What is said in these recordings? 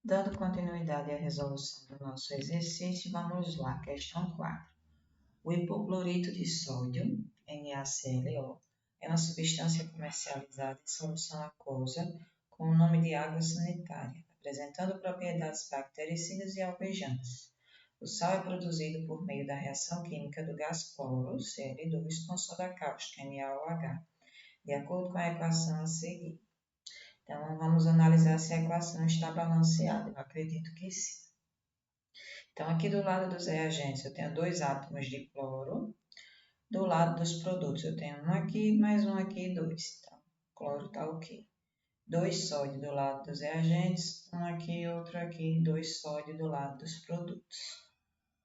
Dando continuidade à resolução do nosso exercício, vamos lá, questão 4. O hipoclorito de sódio, NaClO, é uma substância comercializada em solução aquosa com o nome de água sanitária, apresentando propriedades bactericidas e alvejantes. O sal é produzido por meio da reação química do gás cloro, Cl2, com soda cáustica, NaOH, de acordo com a equação a seguir. Então, vamos analisar se a equação está balanceada. Eu acredito que sim. Então, aqui do lado dos reagentes, eu tenho 2 átomos de cloro. Do lado dos produtos, eu tenho um aqui, mais um aqui, 2. Então, cloro está ok. 2 sódio do lado dos reagentes, um aqui e outro aqui, 2 sódio do lado dos produtos.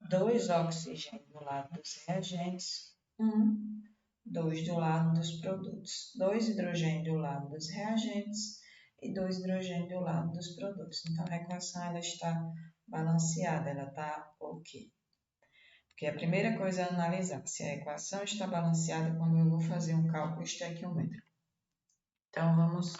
2 oxigênio do lado dos reagentes, 2 do lado dos produtos. 2 hidrogênio do lado dos reagentes e 2 hidrogênio do lado dos produtos. Então, a equação ela está balanceada, ela está ok. Porque a primeira coisa é analisar se a equação está balanceada quando eu vou fazer um cálculo estequiométrico. Então, vamos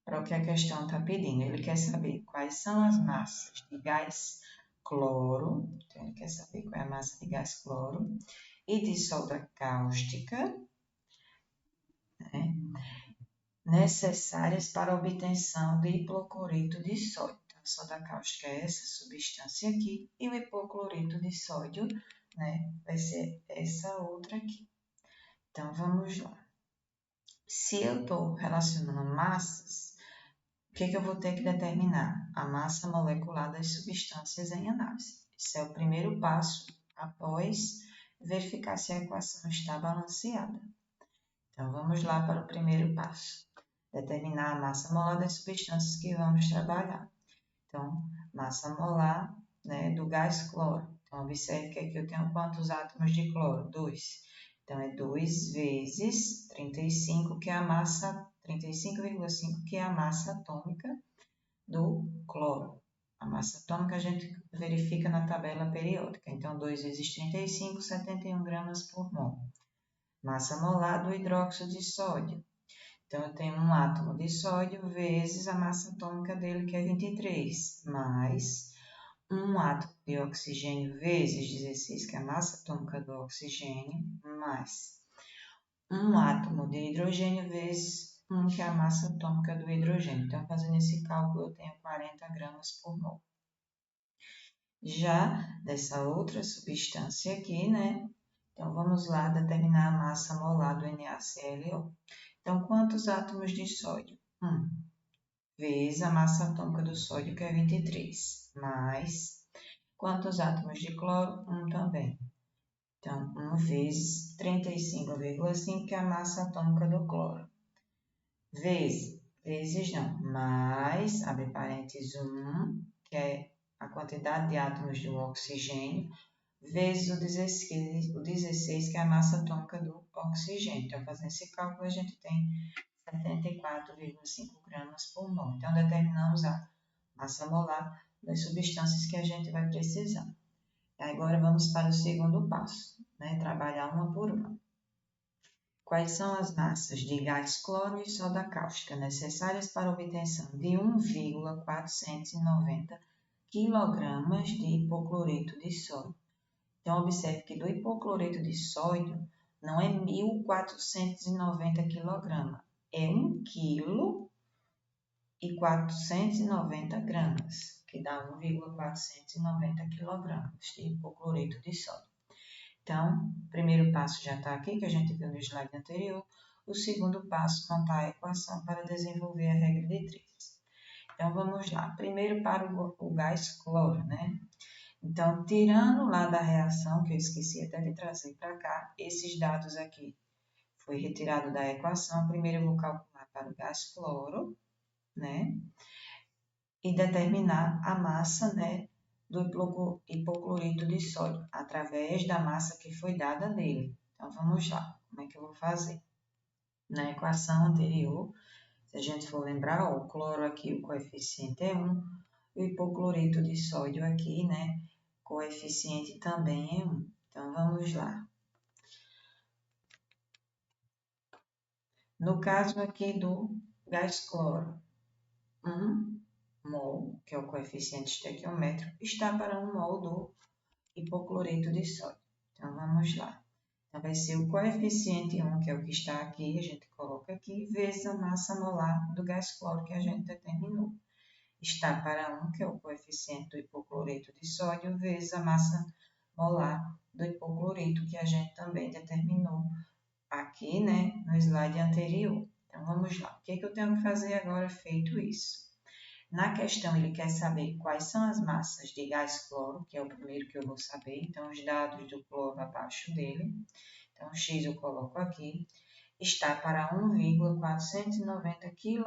para o que a questão está pedindo. Ele quer saber quais são as massas de gás cloro, então ele quer saber qual é a massa de gás cloro, e de soda cáustica, né, necessárias para a obtenção de hipoclorito de sódio. Então, a soda cáustica é essa substância aqui, e o hipoclorito de sódio, né, vai ser essa outra aqui. Então, vamos lá. Se eu estou relacionando massas, o que eu vou ter que determinar? A massa molecular das substâncias em análise. Esse é o primeiro passo após verificar se a equação está balanceada. Então, vamos lá para o primeiro passo. Determinar a massa molar das substâncias que vamos trabalhar. Então, massa molar, né, do gás cloro. Então, observe que aqui eu tenho quantos átomos de cloro? 2. Então, é 2 vezes 35, que é a massa, 35,5, que é a massa atômica do cloro. A massa atômica a gente verifica na tabela periódica. Então, 2 vezes 35, 71 gramas por mol. Massa molar do hidróxido de sódio. Então, eu tenho um átomo de sódio vezes a massa atômica dele, que é 23, mais um átomo de oxigênio vezes 16, que é a massa atômica do oxigênio, mais um átomo de hidrogênio vezes 1, que é a massa atômica do hidrogênio. Então, fazendo esse cálculo, eu tenho 40 gramas por mol. Já dessa outra substância aqui, né? Então, vamos lá determinar a massa molar do NaClO. Então, quantos átomos de sódio? 1 vezes a massa atômica do sódio, que é 23, mais quantos átomos de cloro? 1 também. Então, 1 vezes 35,5, que é a massa atômica do cloro. Vezes não, mais, abre parênteses 1, que é a quantidade de átomos do oxigênio, vezes o 16, que é a massa atômica do oxigênio. Então, fazendo esse cálculo, a gente tem 74,5 gramas por mol. Então, determinamos a massa molar das substâncias que a gente vai precisar. Agora, vamos para o segundo passo, né? Trabalhar uma por uma. Quais são as massas de gás cloro e soda cáustica necessárias para a obtenção de 1,490 kg de hipoclorito de sódio? Então, observe que do hipoclorito de sódio não é 1.490 kg, é 1,490 kg, que dá 1,490 kg de hipoclorito de sódio. Então, o primeiro passo já está aqui, que a gente viu no slide anterior. O segundo passo, montar a equação para desenvolver a regra de Trías. Então, vamos lá. Primeiro para o gás cloro, né? Então, tirando lá da reação, que eu esqueci até de trazer para cá, esses dados aqui foi retirado da equação. Primeiro eu vou calcular para o gás cloro, né? E determinar a massa, né, do hipoclorito de sódio, através da massa que foi dada nele. Então, vamos lá. Como é que eu vou fazer? Na equação anterior, se a gente for lembrar, ó, o cloro aqui, o coeficiente é 1, o hipoclorito de sódio aqui, né, coeficiente também é 1. Então, vamos lá. No caso aqui do gás cloro, 1 mol que é o coeficiente estequiométrico, está para 1 mol do hipocloreto de sódio. Então, vamos lá. Então, vai ser o coeficiente 1, que é o que está aqui, a gente coloca aqui, vezes a massa molar do gás cloro que a gente determinou. Está para 1, que é o coeficiente do hipocloreto de sódio, vezes a massa molar do hipocloreto que a gente também determinou aqui, né, no slide anterior. Então, vamos lá. O que eu tenho que fazer agora feito isso? Na questão, ele quer saber quais são as massas de gás cloro, que é o primeiro que eu vou saber. Então, os dados do cloro abaixo dele. Então, X eu coloco aqui. Está para 1,490 kg,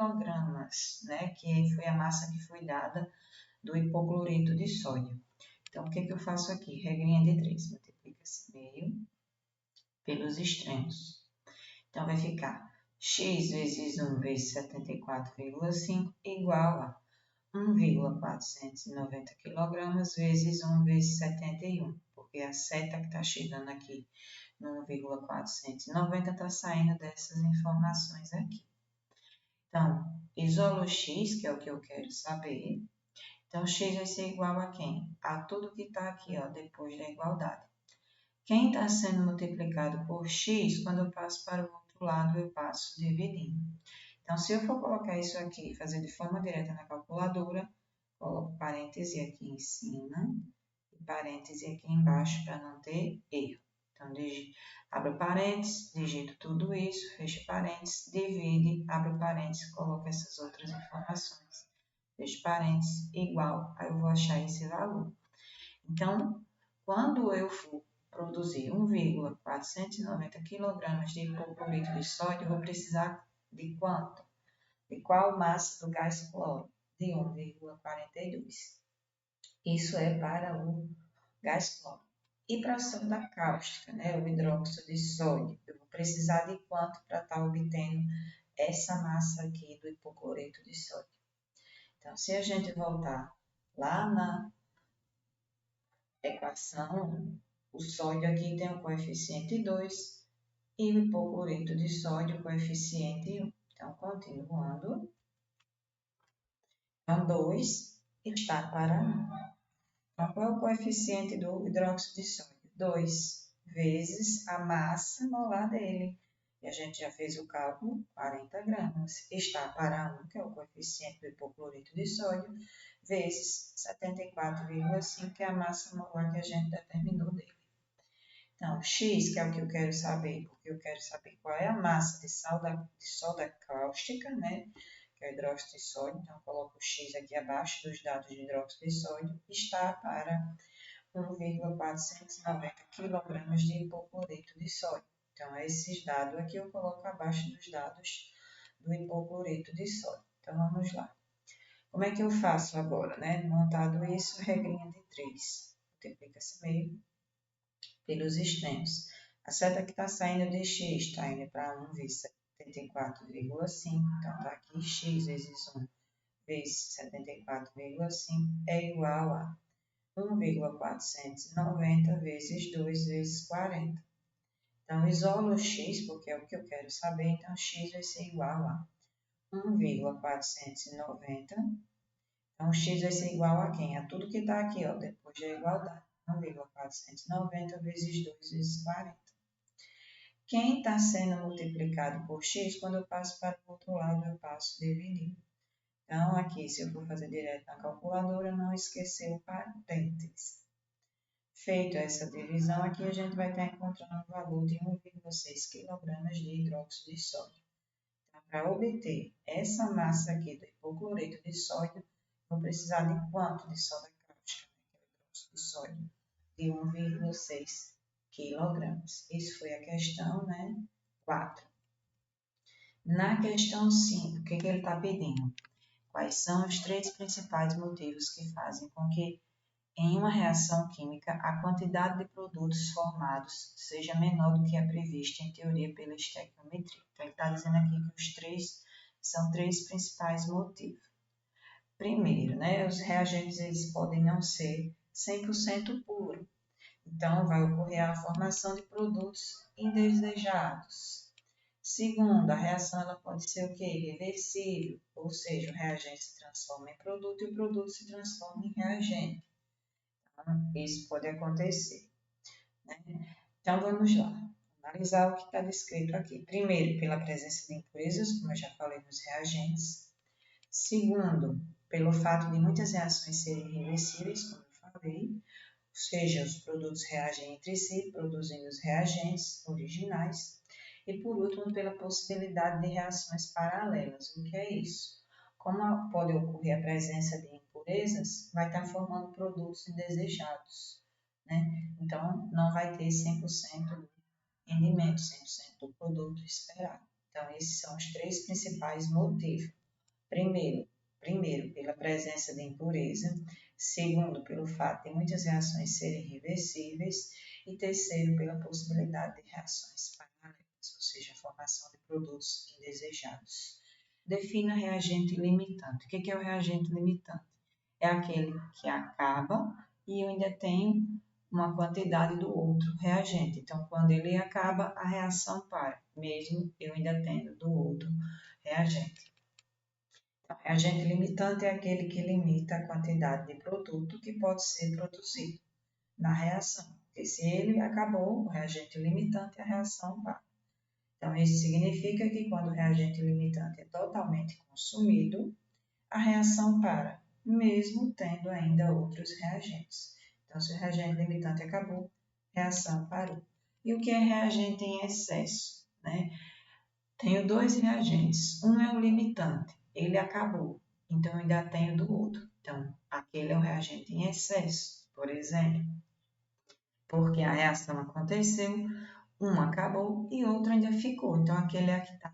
né? Que foi a massa que foi dada do hipocloreto de sódio. Então, o que eu faço aqui? Regrinha de 3. Multiplica esse meio pelos extremos. Então, vai ficar x vezes 1 vezes 74,5 igual a 1,490 kg vezes 1 vezes 71, porque a seta que está chegando aqui no 1,490 está saindo dessas informações aqui. Então, isolo x, que é o que eu quero saber. Então, x vai ser igual a quem? A tudo que está aqui, ó, depois da igualdade. Quem está sendo multiplicado por x, quando eu passo para o outro lado, eu passo dividindo. Então, se eu for colocar isso aqui e fazer de forma direta na calculadora, coloco parêntese aqui em cima e parêntese aqui embaixo para não ter erro. Então, abro parênteses, digito tudo isso, fecho parênteses, divide, abro parênteses, coloco essas outras informações. Fecho parênteses, igual, aí eu vou achar esse valor. Então, quando eu for produzir 1,490 kg de hipocloreto de sódio, eu vou precisar de quanto? De qual massa do gás cloro? De 1,42. Isso é para o gás cloro. E para a soda cáustica, né, o hidróxido de sódio, eu vou precisar de quanto para estar obtendo essa massa aqui do hipocloreto de sódio? Então, se a gente voltar lá na equação, o sódio aqui tem o coeficiente 2 e o hipocloreto de sódio o coeficiente 1. Então, continuando, então 2 está para 1. Então, qual é o coeficiente do hidróxido de sódio? 2 vezes a massa molar dele. E a gente já fez o cálculo, 40 gramas. Está para 1, que é o coeficiente do hipocloreto de sódio, vezes 74,5, que é a massa molar que a gente determinou dele. Então, X, que é o que eu quero saber, porque eu quero saber qual é a massa de soda cáustica, né? Que é o hidróxido de sódio. Então, eu coloco o X aqui abaixo dos dados de hidróxido de sódio. Está para 1,490 kg de hipocloreto de sódio. Então, esses dados aqui eu coloco abaixo dos dados do hipocloreto de sódio. Então, vamos lá. Como é que eu faço agora, né? Montado isso, regrinha de 3. Multiplica esse meio pelos extremos. A seta que está saindo de x está indo para 1 vezes 74,5. Então, está aqui x vezes 1 vezes 74,5 é igual a 1,490 vezes 2 vezes 40. Então, isolo x, porque é o que eu quero saber. Então, x vai ser igual a 1,490. Então, x vai ser igual a quem? A tudo que está aqui, ó, depois da igualdade. 1,490 vezes 2 vezes 40. Quem está sendo multiplicado por x, quando eu passo para o outro lado, eu passo dividindo. Então, aqui, se eu for fazer direto na calculadora, não esquecer o parênteses. Feito essa divisão, aqui a gente vai estar encontrando o valor de 1,6 kg de hidróxido de sódio. Então, para obter essa massa aqui do hipocloreto de sódio, vou precisar de quanto de soda cáustica, que é o hidróxido de sódio? De 1,6 kg. Isso foi a questão, né? 4. Na questão 5, o que ele está pedindo? Quais são os 3 principais motivos que fazem com que, em uma reação química, a quantidade de produtos formados seja menor do que a prevista em teoria pela estequiometria? Então, ele está dizendo aqui que os 3 são 3 principais motivos. Primeiro, né, os reagentes eles podem não ser 100% puros. Então, vai ocorrer a formação de produtos indesejados. Segundo, a reação ela pode ser o quê? Reversível, ou seja, o reagente se transforma em produto e o produto se transforma em reagente. Então, isso pode acontecer, né? Então, vamos lá. Analisar o que está descrito aqui. Primeiro, pela presença de impurezas, como eu já falei nos reagentes. Segundo, pelo fato de muitas reações serem reversíveis, como eu falei, ou seja, os produtos reagem entre si, produzindo os reagentes originais. E por último, pela possibilidade de reações paralelas. O que é isso? Como pode ocorrer a presença de impurezas, vai estar formando produtos indesejados, né? Então, não vai ter 100% do rendimento, 100% do produto esperado. Então, esses são os três principais motivos. Primeiro, pela presença de impureza. Segundo, pelo fato de muitas reações serem reversíveis. E terceiro, pela possibilidade de reações paralelas, ou seja, a formação de produtos indesejados. Defina reagente limitante. O que é o reagente limitante? É aquele que acaba e eu ainda tenho uma quantidade do outro reagente. Então, quando ele acaba, a reação para, mesmo eu ainda tendo do outro reagente. Então, reagente limitante é aquele que limita a quantidade de produto que pode ser produzido na reação. Porque se ele acabou, o reagente limitante, a reação para. Então, isso significa que quando o reagente limitante é totalmente consumido, a reação para, mesmo tendo ainda outros reagentes. Então, se o reagente limitante acabou, a reação parou. E o que é reagente em excesso, né? Tenho dois reagentes. Um é o limitante, ele acabou, então eu ainda tenho do outro. Então, aquele é o reagente em excesso, por exemplo, porque a reação aconteceu, um acabou e outro ainda ficou. Então, aquele é que está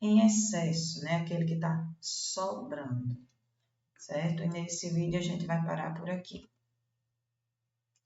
em excesso, né? Aquele que está sobrando, certo? E nesse vídeo a gente vai parar por aqui.